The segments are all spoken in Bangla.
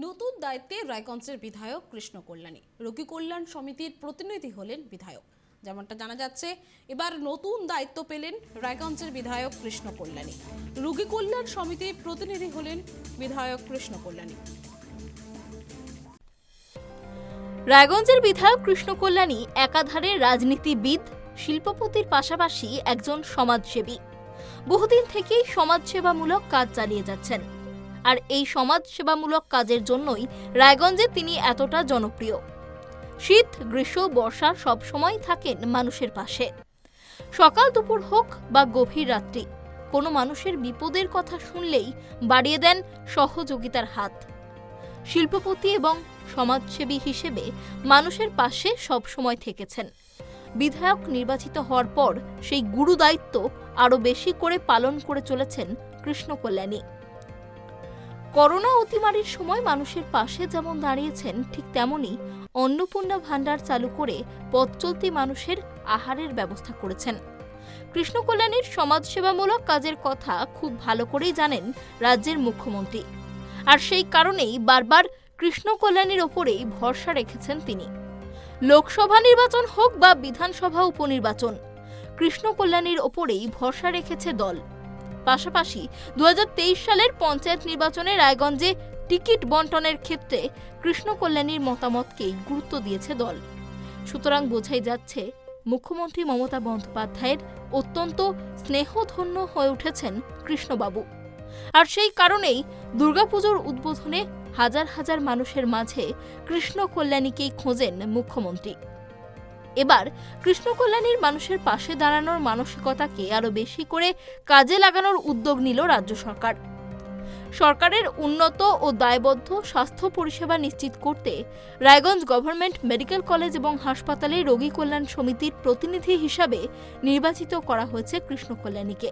নতুন দায়িত্বে রায়গঞ্জের বিধায়ক কৃষ্ণ কল্যাণী। রোগী কল্যাণ সমিতির প্রতিনিধি হলেন বিধায়ক। যেমনটা জানা যাচ্ছে, এবার নতুন দায়িত্ব পেলেন রায়গঞ্জের বিধায়ক কৃষ্ণ কল্যাণী। রোগী কল্যাণ সমিতির প্রতিনিধি হলেন বিধায়ক কৃষ্ণ কল্যাণী। রায়গঞ্জের বিধায়ক কৃষ্ণ কল্যাণী একাধারে রাজনীতিবিদ, শিল্পপতির পাশাপাশি একজন সমাজসেবী। বহুদিন থেকেই সমাজসেবামূলক কাজ চালিয়ে যাচ্ছেন, আর এই সমাজসেবামূলক কাজের জন্যই রায়গঞ্জে তিনি এতটা জনপ্রিয়। শীত, গ্রীষ্ম, বর্ষা সবসময় থাকেন মানুষের পাশে। সকাল দুপুর হোক বা গভীর রাত্রি, কোনো মানুষের বিপদের কথা শুনলেই বাড়িয়ে দেন সহযোগিতার হাত। শিল্পপতি এবং সমাজসেবী হিসেবে মানুষের পাশে সবসময় থেকেছেন। বিধায়ক নির্বাচিত হওয়ার পর সেই গুরু দায়িত্ব আরও বেশি করে পালন করে চলেছেন কৃষ্ণ কল্যাণী। করোনা অতিমারির সময় মানুষের পাশে যেমন দাঁড়িয়েছেন, ঠিক তেমনি অন্নপূর্ণা ভাণ্ডার চালু করে পথ চলতি মানুষের আহারের ব্যবস্থা করেছেন। কৃষ্ণ কল্যাণীর সমাজসেবামূলক কাজের কথা খুব ভালো করেই জানেন রাজ্যের মুখ্যমন্ত্রী, আর সেই কারণেই বারবার কৃষ্ণ কল্যাণীর ওপরেই ভরসা রেখেছেন তিনি। লোকসভা নির্বাচন হোক বা বিধানসভা উপনির্বাচন, কৃষ্ণ কল্যাণীর ওপরেই ভরসা রেখেছে দল। পাশাপাশি 2023 সালের পঞ্চায়েত নির্বাচনে রায়গঞ্জে টিকিট বন্টনের ক্ষেত্রে কৃষ্ণ কল্যাণীর মতামতকেই গুরুত্ব দিয়েছে দল। সুতরাং বোঝাই যাচ্ছে, মুখ্যমন্ত্রী মমতা বন্দ্যোপাধ্যায়ের অত্যন্ত স্নেহধন্য হয়ে উঠেছেন কৃষ্ণবাবু। আর সেই কারণেই দুর্গাপুজোর উদ্বোধনে হাজার হাজার মানুষের মাঝে কৃষ্ণ কল্যাণীকেই খোঁজেন মুখ্যমন্ত্রী। এবার কৃষ্ণ কল্যাণীর মানুষের পাশে দাঁড়ানোর মানসিকতাকে আরও বেশি করে কাজে লাগানোর উদ্যোগ নিল রাজ্য সরকার। সরকারের উন্নত ও দায়বদ্ধ স্বাস্থ্য পরিষেবা নিশ্চিত করতে রায়গঞ্জ গভর্নমেন্ট মেডিকেল কলেজ এবং হাসপাতালে রোগী কল্যাণ সমিতির প্রতিনিধি হিসাবে নির্বাচিত করা হয়েছে কৃষ্ণ কল্যাণীকে।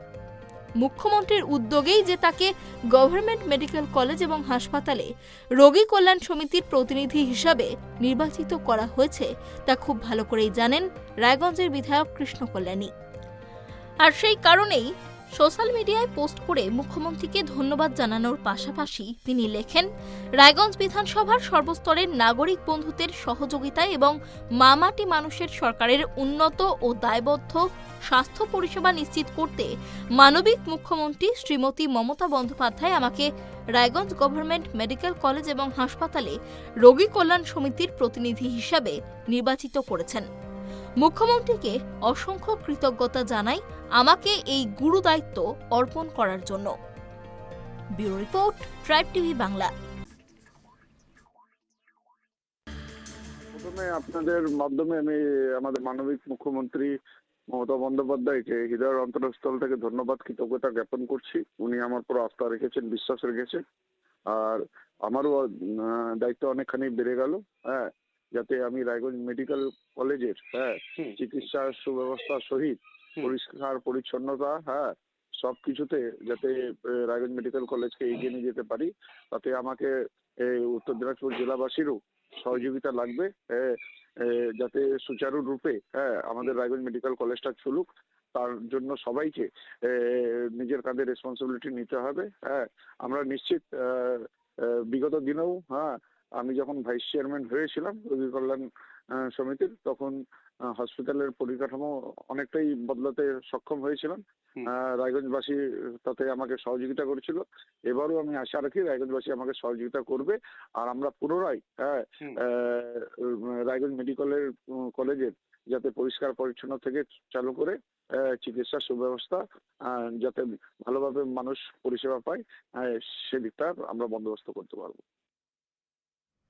মুখ্যমন্ত্রীর উদ্যোগেই যে তাকে গভর্নমেন্ট মেডিকেল কলেজ এবং হাসপাতালে রোগী কল্যাণ সমিতির প্রতিনিধি হিসাবে নির্বাচিত করা হয়েছে তা খুব ভালো করেই জানেন রায়গঞ্জের বিধায়ক কৃষ্ণ কল্যাণী। আর সেই কারণেই সোশ্যাল মিডিয়ায় পোস্ট করে মুখ্যমন্ত্রীকে ধন্যবাদ জানানোর পাশাপাশি তিনি লেখেন, রায়গঞ্জ বিধানসভার সর্বস্তরের নাগরিক বন্ধুদের সহযোগিতায় এবং মামাটি মানুষের সরকারের উন্নত ও দায়বদ্ধ স্বাস্থ্য পরিষেবা নিশ্চিত করতে মানবিক মুখ্যমন্ত্রী শ্রীমতী মমতা বন্দ্যোপাধ্যায় আমাকে রায়গঞ্জ গভর্নমেন্ট মেডিকেল কলেজ এবং হাসপাতালে রোগী কল্যাণ সমিতির প্রতিনিধি হিসাবে নির্বাচিত করেছেন। মুখ্যমন্ত্রীকে অসংখ্য কৃতজ্ঞতা জানাই আমাকে এই গুরু দায়িত্ব অর্পণ করার জন্য। Bureau report, tribe TV Bangla. প্রথমে আপনাদের মাধ্যমে আমি আমাদের মানবিক মুখ্যমন্ত্রী মমতা বন্দ্যোপাধ্যায়কে হৃদয়ের অন্তরস্থল থেকে ধন্যবাদ, কৃতজ্ঞতা জ্ঞাপন করছি। উনি আমার পুরো আস্থা রেখেছেন, বিশ্বাস রেখেছেন, আর আমারও দায়িত্ব অনেকখানি বেড়ে গেল। হ্যাঁ, যাতে আমি রায়গঞ্জ মেডিকেল কলেজের চিকিৎসার সুব্যবস্থা সহিত পরিষ্কার পরিচ্ছন্নতা, হ্যাঁ, সবকিছুতে যাতে রায়গঞ্জ মেডিকেল কলেজকে এগিয়ে নিয়ে যেতে পারি, তাতে আমাকে উত্তর দিনাজপুর জেলাবাসীরও সহযোগিতা লাগবে, যাতে সুচারুরূপে আমাদের রায়গঞ্জ মেডিকেল কলেজটা চলুক। তার জন্য সবাইকে নিজের কাঁধে রেসপন্সিবিলিটি নিতে হবে। হ্যাঁ, আমরা নিশ্চিত বিগত দিনেও আমি যখন ভাইস চেয়ারম্যান হয়েছিলাম রোগী কল্যাণ সমিতির, তখন হসপিটালের পরিকাঠামো অনেকটাই বদলাতে সক্ষম হয়েছিলাম। রায়গঞ্জবাসী তাতে আমাকে সহযোগিতা করেছিল। এবারও আমি আশা রাখি রায়গঞ্জবাসী আমাকে সহযোগিতা করবে, আর আমরা পুনরায় রায়গঞ্জ মেডিকেলের কলেজের যাতে পরিষ্কার পরিচ্ছন্ন থেকে চালু করে চিকিৎসা সুব্যবস্থা যাতে ভালোভাবে মানুষ পরিষেবা পায়, সেদিকটা আমরা বন্দোবস্ত করতে পারবো।